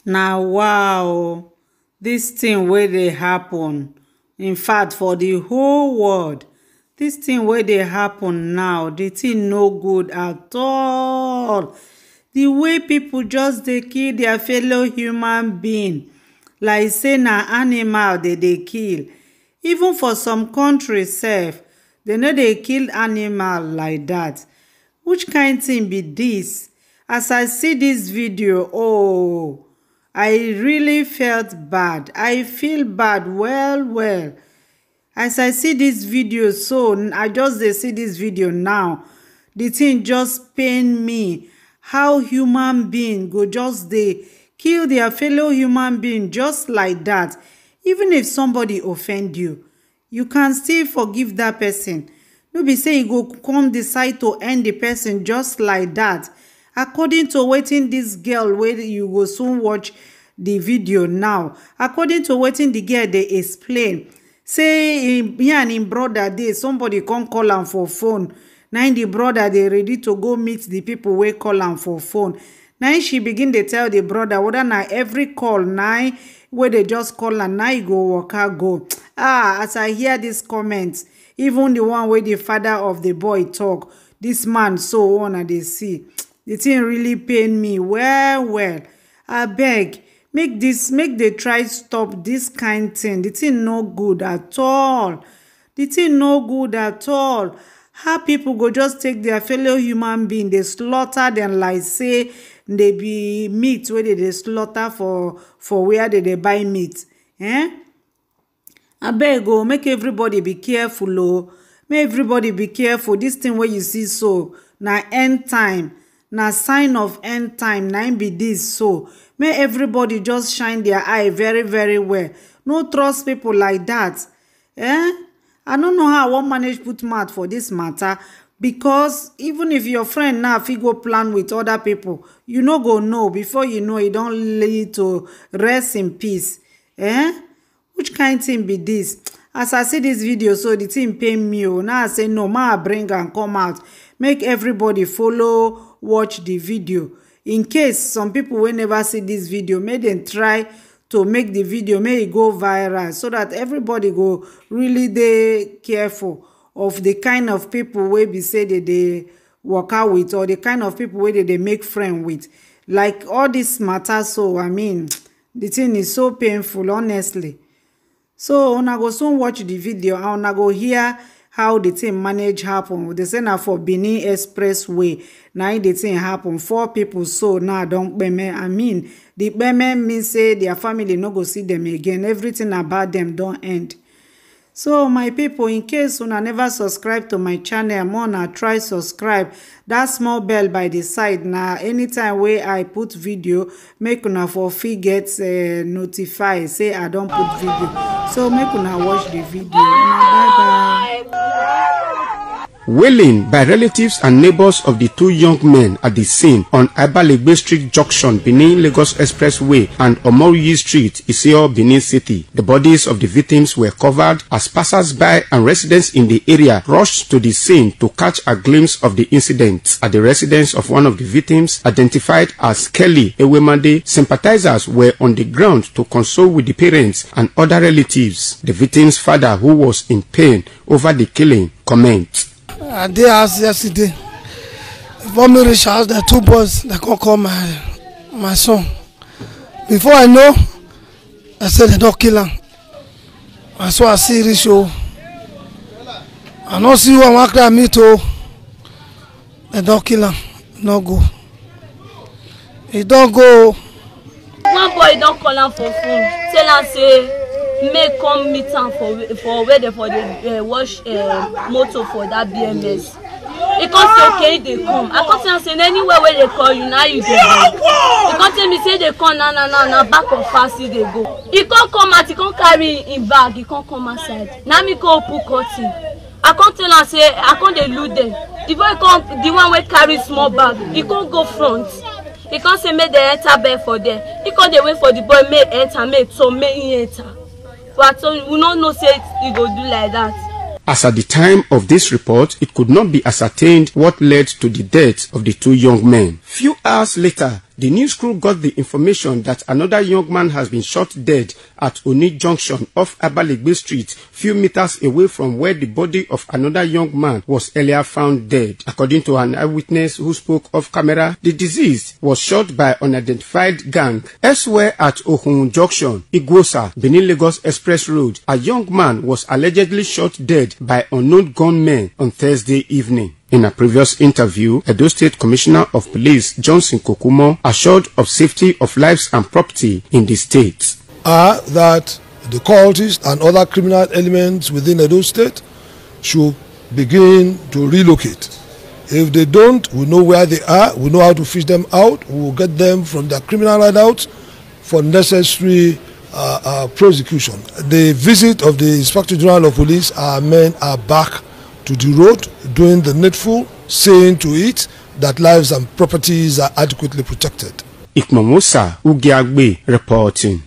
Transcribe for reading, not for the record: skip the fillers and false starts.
Now, wow, this thing where they happen, in fact, for the whole world, this thing where they happen now, the thing no good at all. The way people just they kill their fellow human being, like say na animal they kill. Even for some countries sef, they know they kill animal like that. Which kind thing be this? As I see this video, oh, I really felt bad. I feel bad well. As I see this video, so I just dey see this video now, the thing just pain me. How human being go just dey kill their fellow human being just like that. Even if somebody offend you, you can still forgive that person. No be say you go come decide to end the person just like that. According to wetin this girl wey you go soon watch the video now, according to wetin the girl dey explain, say he and him brother dey, somebody come call am for phone. Now the brother dey ready to go meet the people wey call am for phone. Now she begin dey tell the brother whether na every call now wey they just call am now he go waka go. As I hear this comment, even the one wey the father of the boy talk, this man so on and they see, the thing really pain me well. Abeg, make they try stop this kind thing. The thing no good at all. The thing no good at all. How people go just take their fellow human being, they slaughter them like say they be meat where they slaughter for where they buy meat. Abeg go make everybody be careful. Oh, make everybody be careful. This thing where you see so na end time. Na sign of end time. Na be this so. Make everybody just shine their eye very well. No trust people like that. I don't know how I wan manage put mouth for this matter, because even if your friend now fit go plan with other people, you no go know. Before you know, it don't lead to rest in peace. Which kind thing be this? As I see this video, so the thing pain me. Now I say no, ma bring and come out. Make everybody follow watch the video. In case some people will never see this video, make them try to make the video, may it go viral, so that everybody go really dey careful of the kind of people wey be say they work out with, or the kind of people wey they make friend with. Like all this matter, so I mean, the thing is so painful, honestly. So una go soon watch the video and una go hear how the thing manage happen. They say na for Benin Expressway. Now the thing happen. 4 people so now don't beme. I mean, the beme means say their family no go see them again. Everything about them don't end. So my people, in case una never subscribe to my channel, I'm gonna try subscribe. That small bell by the side. Now anytime where I put video, make una for free get notify. Say I don't put video. So make una watch the video. Bye. Wailing by relatives and neighbors of the 2 young men at the scene on Abalegbe Street Junction, Benin Lagos Expressway and Omoriyi Street, Isio, Benin City. The bodies of the victims were covered as passers-by and residents in the area rushed to the scene to catch a glimpse of the incident. At the residence of one of the victims, identified as Kelly Ewemade, sympathizers were on the ground to console with the parents and other relatives. The victim's father, who was in pain over the killing, commented. I did house yesterday. Before me reach house, the 2 boys they come call my son. Before I know, I said they don't kill him. I saw a series show. I don't see one walk at me too. They don't kill him. No go. He don't go. One boy don't call him for phone. Tell him say may come meet am for where they for the wash motor for that BMS. He can't say okay they come. I can't say anywhere where they call you now you go. He can't tell me say they come now back of fast they go. He can't come out, he can't carry in bag, he can't come outside. Now me go put cutting. I can't tell her say I can't they loot them. The boy come, the one wey carry small bag, he can't go front. He can't say make they enter bed for them. He can't they wait for the boy may enter, make so may he enter. But we don't know say he go do like that. As at the time of this report, it could not be ascertained what led to the death of the 2 young men. Few hours later, The news crew got the information that another young man has been shot dead at Oni Junction off Abalegbe Street, few meters away from where the body of another young man was earlier found dead. According to an eyewitness who spoke off camera, the deceased was shot by unidentified gang. Elsewhere at Ohun Junction, Igwosa, Benin Lagos Express Road, a young man was allegedly shot dead by unknown gunmen on Thursday evening. In a previous interview, Edo State Commissioner of Police Johnson Kokumo assured of safety of lives and property in the state. That the cultists and other criminal elements within Edo State should begin to relocate. If they don't, we know where they are, we know how to fish them out, we will get them from their criminal hideouts for necessary prosecution. The visit of the Inspector General of Police, our men are back to the road, doing the needful, seeing to it that lives and properties are adequately protected. Ikmamosa Ugiagbe reporting.